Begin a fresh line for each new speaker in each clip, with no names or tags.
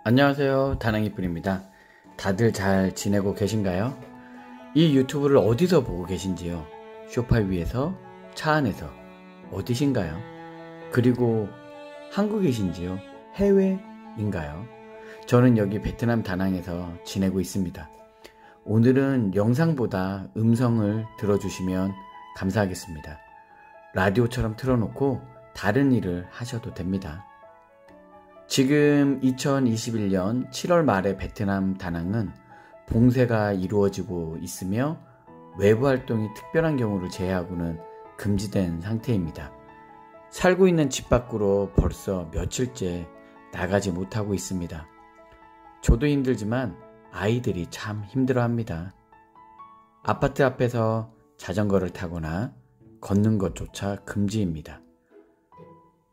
안녕하세요. 다낭이뿐입니다. 다들 잘 지내고 계신가요? 이 유튜브를 어디서 보고 계신지요? 소파 위에서? 차 안에서? 어디신가요? 그리고 한국이신지요? 해외인가요? 저는 여기 베트남 다낭에서 지내고 있습니다. 오늘은 영상보다 음성을 들어주시면 감사하겠습니다. 라디오처럼 틀어놓고 다른 일을 하셔도 됩니다. 지금 2021년 7월 말에 베트남 다낭은 봉쇄가 이루어지고 있으며 외부 활동이 특별한 경우를 제외하고는 금지된 상태입니다. 살고 있는 집 밖으로 벌써 며칠째 나가지 못하고 있습니다. 저도 힘들지만 아이들이 참 힘들어합니다. 아파트 앞에서 자전거를 타거나 걷는 것조차 금지입니다.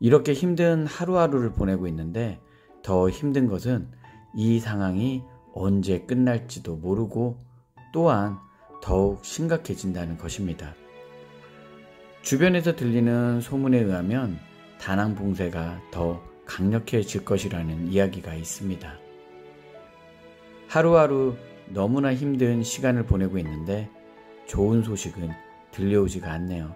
이렇게 힘든 하루하루를 보내고 있는데 더 힘든 것은 이 상황이 언제 끝날지도 모르고 또한 더욱 심각해진다는 것입니다. 주변에서 들리는 소문에 의하면 다낭 봉쇄가 더 강력해질 것이라는 이야기가 있습니다. 하루하루 너무나 힘든 시간을 보내고 있는데 좋은 소식은 들려오지가 않네요.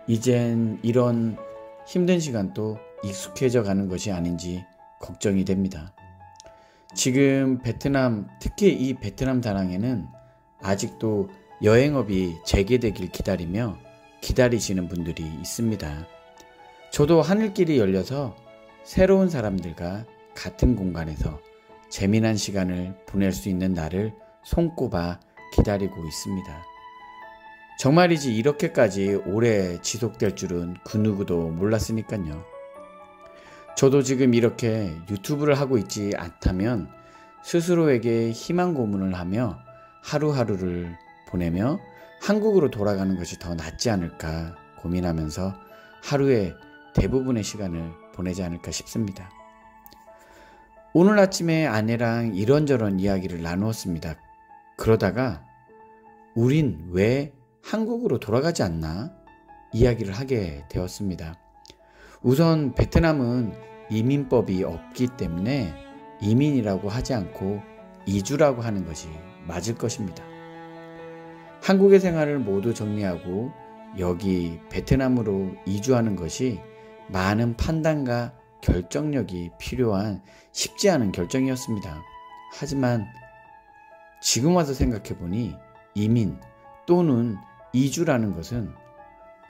이젠 이런 힘든 시간도 익숙해져 가는 것이 아닌지 걱정이 됩니다. 지금 베트남, 특히 이 베트남 다낭에는 아직도 여행업이 재개되길 기다리시는 분들이 있습니다. 저도 하늘길이 열려서 새로운 사람들과 같은 공간에서 재미난 시간을 보낼 수 있는 날을 손꼽아 기다리고 있습니다. 정말이지 이렇게까지 오래 지속될 줄은 그 누구도 몰랐으니까요. 저도 지금 이렇게 유튜브를 하고 있지 않다면 스스로에게 희망 고문을 하며 하루하루를 보내며 한국으로 돌아가는 것이 더 낫지 않을까 고민하면서 하루의 대부분의 시간을 보내지 않을까 싶습니다. 오늘 아침에 아내랑 이런저런 이야기를 나누었습니다. 그러다가 우린 왜 한국으로 돌아가지 않나 이야기를 하게 되었습니다. 우선 베트남은 이민법이 없기 때문에 이민이라고 하지 않고 이주라고 하는 것이 맞을 것입니다. 한국의 생활을 모두 정리하고 여기 베트남으로 이주하는 것이 많은 판단과 결정력이 필요한 쉽지 않은 결정이었습니다. 하지만 지금 와서 생각해보니 이민 또는 이주라는 것은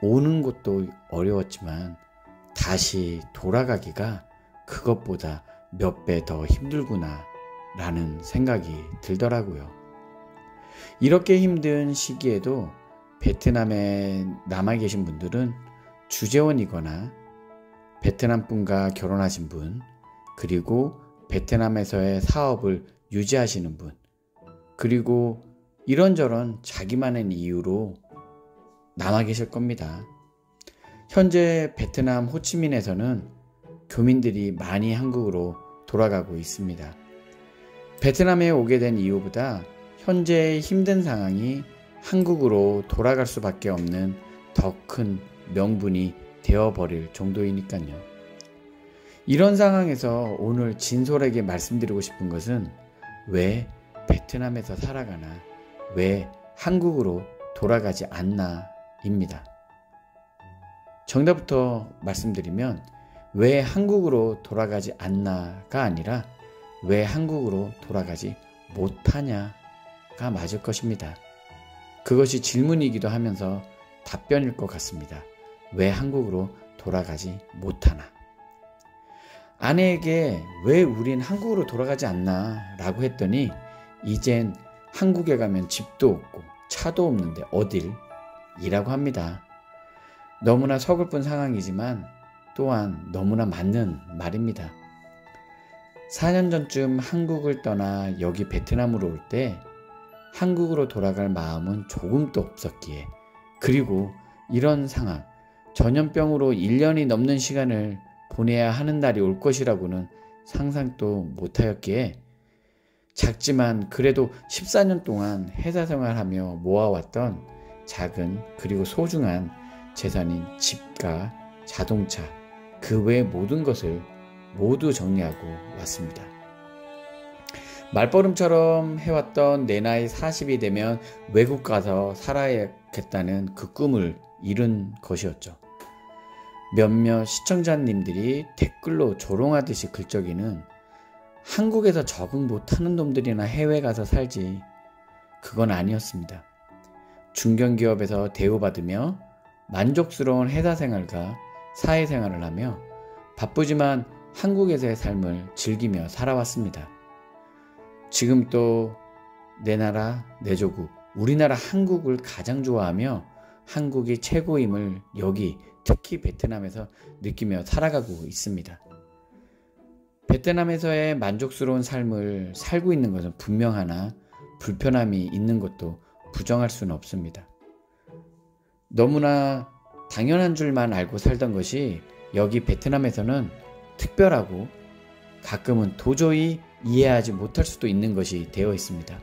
오는 것도 어려웠지만 다시 돌아가기가 그것보다 몇 배 더 힘들구나 라는 생각이 들더라고요. 이렇게 힘든 시기에도 베트남에 남아 계신 분들은 주재원이거나 베트남 분과 결혼하신 분, 그리고 베트남에서의 사업을 유지하시는 분, 그리고 이런저런 자기만의 이유로 남아 계실 겁니다. 현재 베트남 호치민에서는 교민들이 많이 한국으로 돌아가고 있습니다. 베트남에 오게 된 이유보다 현재의 힘든 상황이 한국으로 돌아갈 수밖에 없는 더 큰 명분이 되어버릴 정도이니까요. 이런 상황에서 오늘 진솔하게 말씀드리고 싶은 것은 왜 베트남에서 살아가나 왜 한국으로 돌아가지 않나 입니다. 정답부터 말씀드리면 왜 한국으로 돌아가지 않나가 아니라 왜 한국으로 돌아가지 못하냐가 맞을 것입니다. 그것이 질문이기도 하면서 답변일 것 같습니다. 왜 한국으로 돌아가지 못하나? 아내에게 왜 우린 한국으로 돌아가지 않나 라고 했더니 이젠 한국에 가면 집도 없고 차도 없는데 어딜? 이라고 합니다. 너무나 서글픈 상황이지만 또한 너무나 맞는 말입니다. 4년 전쯤 한국을 떠나 여기 베트남으로 올 때 한국으로 돌아갈 마음은 조금도 없었기에, 그리고 이런 상황, 전염병으로 1년이 넘는 시간을 보내야 하는 날이 올 것이라고는 상상도 못하였기에 작지만 그래도 14년 동안 회사 생활하며 모아왔던 작은 그리고 소중한 재산인 집과 자동차, 그 외의 모든 것을 모두 정리하고 왔습니다. 말버름처럼 해왔던 내 나이 40이 되면 외국 가서 살아야겠다는 그 꿈을 이룬 것이었죠. 몇몇 시청자님들이 댓글로 조롱하듯이 글적이는 한국에서 적응 못하는 놈들이나 해외 가서 살지, 그건 아니었습니다. 중견기업에서 대우받으며 만족스러운 회사 생활과 사회생활을 하며 바쁘지만 한국에서의 삶을 즐기며 살아왔습니다. 지금 또 내 나라, 내 조국, 우리나라 한국을 가장 좋아하며 한국이 최고임을 여기 특히 베트남에서 느끼며 살아가고 있습니다. 베트남에서의 만족스러운 삶을 살고 있는 것은 분명하나 불편함이 있는 것도 부정할 수는 없습니다. 너무나 당연한 줄만 알고 살던 것이 여기 베트남에서는 특별하고 가끔은 도저히 이해하지 못할 수도 있는 것이 되어 있습니다.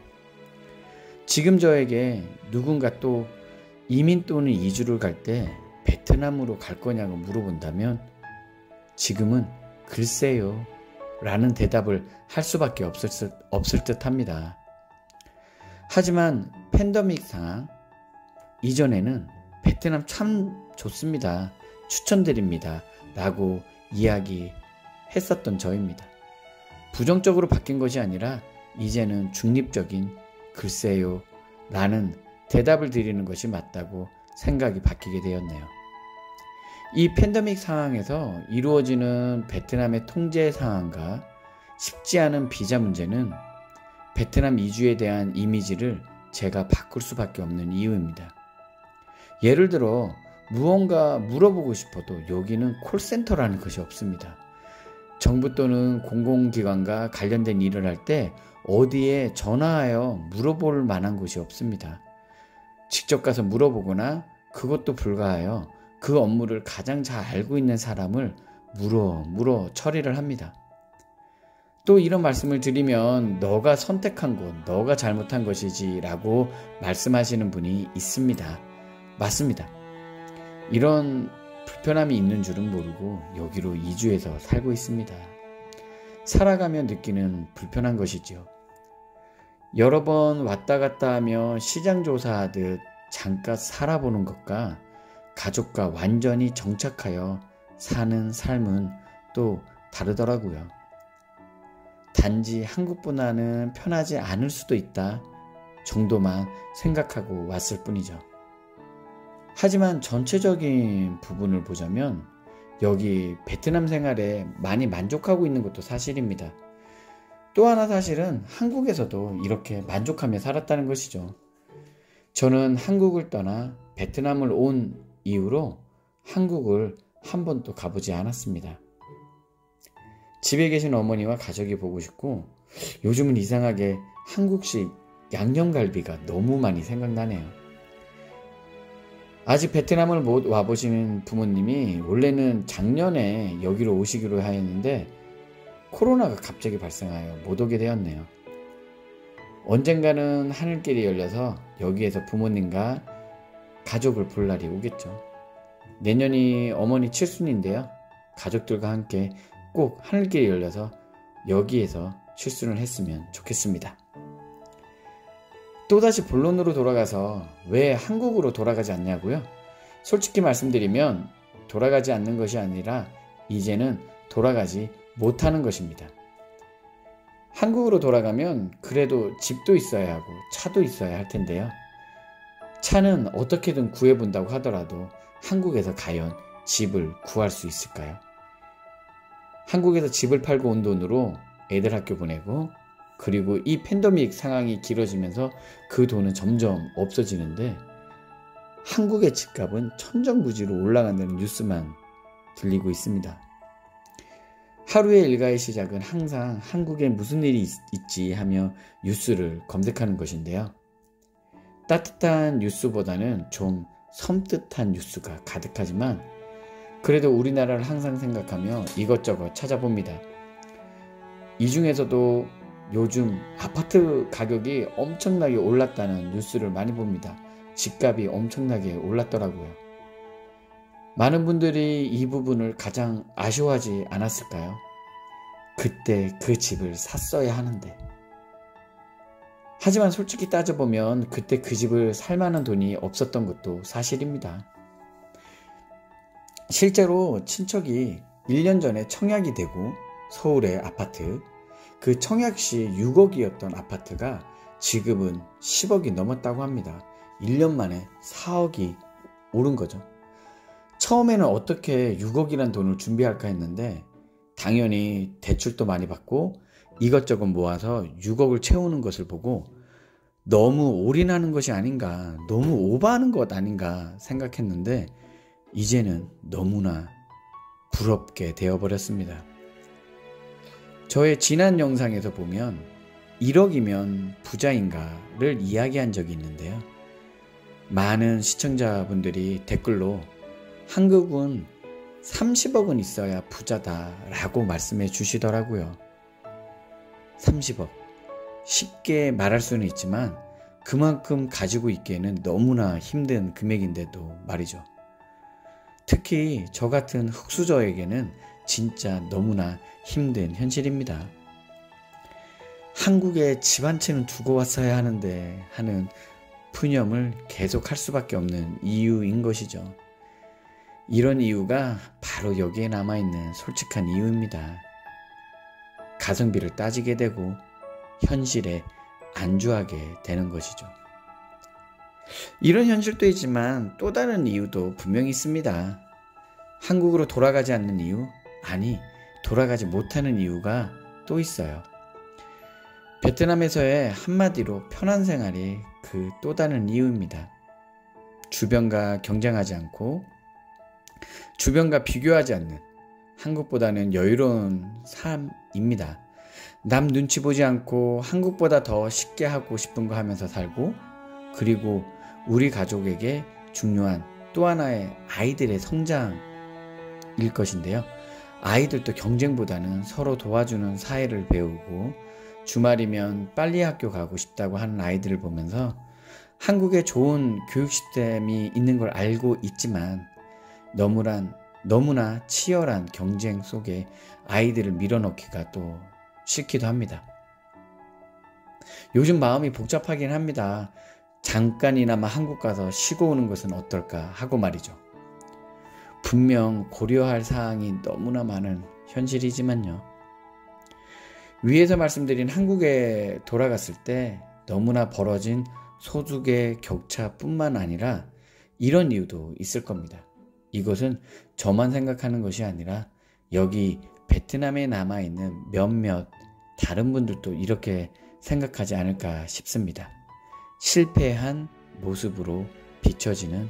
지금 저에게 누군가 또 이민 또는 이주를 갈 때 베트남으로 갈 거냐고 물어본다면 지금은 글쎄요 라는 대답을 할 수밖에 없을 듯 합니다. 하지만 팬데믹 상황 이전에는 베트남 참 좋습니다, 추천드립니다 라고 이야기했었던 저입니다. 부정적으로 바뀐 것이 아니라 이제는 중립적인 글쎄요 라는 대답을 드리는 것이 맞다고 생각이 바뀌게 되었네요. 이 팬데믹 상황에서 이루어지는 베트남의 통제 상황과 쉽지 않은 비자 문제는 베트남 이주에 대한 이미지를 제가 바꿀 수밖에 없는 이유입니다. 예를 들어 무언가 물어보고 싶어도 여기는 콜센터라는 것이 없습니다. 정부 또는 공공기관과 관련된 일을 할 때 어디에 전화하여 물어볼 만한 곳이 없습니다. 직접 가서 물어보거나 그것도 불가하여 그 업무를 가장 잘 알고 있는 사람을 물어 처리를 합니다. 또 이런 말씀을 드리면 너가 선택한 곳, 너가 잘못한 것이지 라고 말씀하시는 분이 있습니다. 맞습니다. 이런 불편함이 있는 줄은 모르고 여기로 이주해서 살고 있습니다. 살아가며 느끼는 불편한 것이지요. 여러 번 왔다 갔다 하며 시장 조사하듯 잠깐 살아보는 것과 가족과 완전히 정착하여 사는 삶은 또 다르더라고요. 단지 한국보다는 편하지 않을 수도 있다 정도만 생각하고 왔을 뿐이죠. 하지만 전체적인 부분을 보자면 여기 베트남 생활에 많이 만족하고 있는 것도 사실입니다. 또 하나 사실은 한국에서도 이렇게 만족하며 살았다는 것이죠. 저는 한국을 떠나 베트남을 온 이후로 한국을 한 번도 가보지 않았습니다. 집에 계신 어머니와 가족이 보고 싶고 요즘은 이상하게 한국식 양념갈비가 너무 많이 생각나네요. 아직 베트남을 못 와보시는 부모님이 원래는 작년에 여기로 오시기로 하였는데 코로나가 갑자기 발생하여 못 오게 되었네요. 언젠가는 하늘길이 열려서 여기에서 부모님과 가족을 볼 날이 오겠죠. 내년이 어머니 칠순인데요. 가족들과 함께 꼭 하늘길이 열려서 여기에서 칠순을 했으면 좋겠습니다. 또다시 본론으로 돌아가서 왜 한국으로 돌아가지 않냐고요? 솔직히 말씀드리면 돌아가지 않는 것이 아니라 이제는 돌아가지 못하는 것입니다. 한국으로 돌아가면 그래도 집도 있어야 하고 차도 있어야 할 텐데요. 차는 어떻게든 구해본다고 하더라도 한국에서 과연 집을 구할 수 있을까요? 한국에서 집을 팔고 온 돈으로 애들 학교 보내고 그리고 이 팬데믹 상황이 길어지면서 그 돈은 점점 없어지는데 한국의 집값은 천정부지로 올라간다는 뉴스만 들리고 있습니다. 하루의 일과의 시작은 항상 한국에 무슨 일이 있지 하며 뉴스를 검색하는 것인데요. 따뜻한 뉴스보다는 좀 섬뜩한 뉴스가 가득하지만 그래도 우리나라를 항상 생각하며 이것저것 찾아봅니다. 이 중에서도 요즘 아파트 가격이 엄청나게 올랐다는 뉴스를 많이 봅니다. 집값이 엄청나게 올랐더라고요. 많은 분들이 이 부분을 가장 아쉬워하지 않았을까요? 그때 그 집을 샀어야 하는데 하지만 솔직히 따져보면 그때 그 집을 살 만한 돈이 없었던 것도 사실입니다. 실제로 친척이 1년 전에 청약이 되고 서울의 아파트, 그 청약시 6억이었던 아파트가 지금은 10억이 넘었다고 합니다. 1년 만에 4억이 오른 거죠. 처음에는 어떻게 6억이란 돈을 준비할까 했는데 당연히 대출도 많이 받고 이것저것 모아서 6억을 채우는 것을 보고 너무 올인하는 것이 아닌가, 너무 오버하는 것 아닌가 생각했는데 이제는 너무나 부럽게 되어버렸습니다. 저의 지난 영상에서 보면 1억이면 부자인가를 이야기한 적이 있는데요. 많은 시청자분들이 댓글로 한국은 30억은 있어야 부자다 라고 말씀해 주시더라고요. 30억. 쉽게 말할 수는 있지만 그만큼 가지고 있기에는 너무나 힘든 금액인데도 말이죠. 특히 저 같은 흙수저에게는 진짜 너무나 힘든 현실입니다. 한국에 집 한 채는 두고 왔어야 하는데 하는 푸념을 계속 할 수밖에 없는 이유인 것이죠. 이런 이유가 바로 여기에 남아있는 솔직한 이유입니다. 가성비를 따지게 되고 현실에 안주하게 되는 것이죠. 이런 현실도 있지만 또 다른 이유도 분명히 있습니다. 한국으로 돌아가지 않는 이유? 아니, 돌아가지 못하는 이유가 또 있어요. 베트남에서의 한마디로 편한 생활이 그 또 다른 이유입니다. 주변과 경쟁하지 않고 주변과 비교하지 않는 한국보다는 여유로운 삶입니다. 남 눈치 보지 않고 한국보다 더 쉽게 하고 싶은 거 하면서 살고, 그리고 우리 가족에게 중요한 또 하나의 아이들의 성장일 것인데요. 아이들도 경쟁보다는 서로 도와주는 사회를 배우고 주말이면 빨리 학교 가고 싶다고 하는 아이들을 보면서 한국에 좋은 교육 시스템이 있는 걸 알고 있지만 너무나 치열한 경쟁 속에 아이들을 밀어넣기가 또 싫기도 합니다. 요즘 마음이 복잡하긴 합니다. 잠깐이나마 한국 가서 쉬고 오는 것은 어떨까 하고 말이죠. 분명 고려할 사항이 너무나 많은 현실이지만요. 위에서 말씀드린 한국에 돌아갔을 때 너무나 벌어진 소득의 격차뿐만 아니라 이런 이유도 있을 겁니다. 이것은 저만 생각하는 것이 아니라 여기 베트남에 남아있는 몇몇 다른 분들도 이렇게 생각하지 않을까 싶습니다. 실패한 모습으로 비춰지는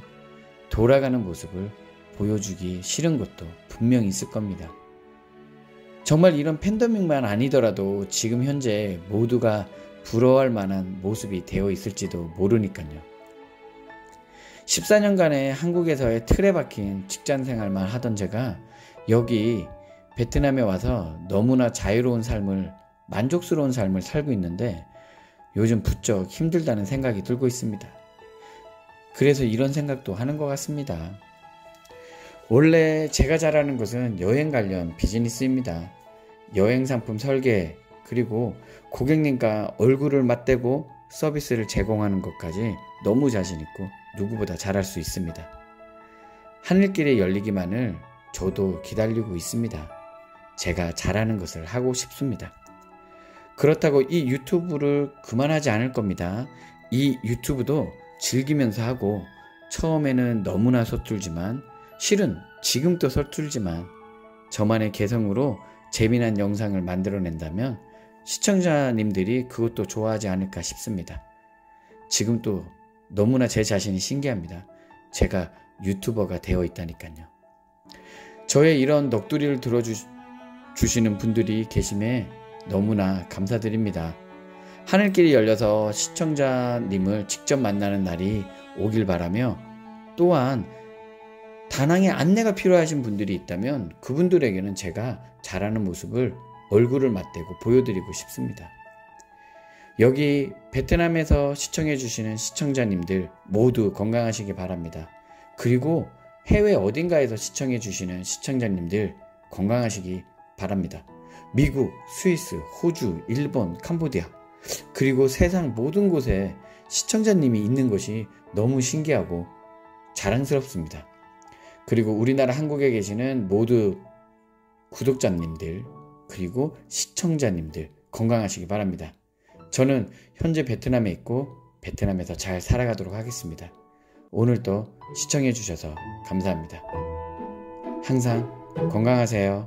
돌아가는 모습을 보여주기 싫은 것도 분명히 있을 겁니다. 정말 이런 팬데믹만 아니더라도 지금 현재 모두가 부러워할 만한 모습이 되어 있을지도 모르니까요. 14년간의 한국에서의 틀에 박힌 직장 생활만 하던 제가 여기 베트남에 와서 너무나 자유로운 삶을, 만족스러운 삶을 살고 있는데 요즘 부쩍 힘들다는 생각이 들고 있습니다. 그래서 이런 생각도 하는 것 같습니다. 원래 제가 잘하는 것은 여행 관련 비즈니스입니다. 여행 상품 설계, 그리고 고객님과 얼굴을 맞대고 서비스를 제공하는 것까지 너무 자신 있고 누구보다 잘할 수 있습니다. 하늘길에 열리기만을 저도 기다리고 있습니다. 제가 잘하는 것을 하고 싶습니다. 그렇다고 이 유튜브를 그만하지 않을 겁니다. 이 유튜브도 즐기면서 하고 처음에는 너무나 서툴지만, 실은 지금도 서툴지만 저만의 개성으로 재미난 영상을 만들어낸다면 시청자님들이 그것도 좋아하지 않을까 싶습니다. 지금 또 너무나 제 자신이 신기합니다. 제가 유튜버가 되어 있다니까요. 저의 이런 넋두리를 들어주시는 분들이 계심에 너무나 감사드립니다. 하늘길이 열려서 시청자님을 직접 만나는 날이 오길 바라며, 또한 다낭에 안내가 필요하신 분들이 있다면 그분들에게는 제가 잘하는 모습을, 얼굴을 맞대고 보여드리고 싶습니다. 여기 베트남에서 시청해주시는 시청자님들 모두 건강하시기 바랍니다. 그리고 해외 어딘가에서 시청해주시는 시청자님들 건강하시기 바랍니다. 미국, 스위스, 호주, 일본, 캄보디아 그리고 세상 모든 곳에 시청자님이 있는 것이 너무 신기하고 자랑스럽습니다. 그리고 우리나라 한국에 계시는 모두 구독자님들 그리고 시청자님들 건강하시기 바랍니다. 저는 현재 베트남에 있고 베트남에서 잘 살아가도록 하겠습니다. 오늘도 시청해 주셔서 감사합니다. 항상 건강하세요.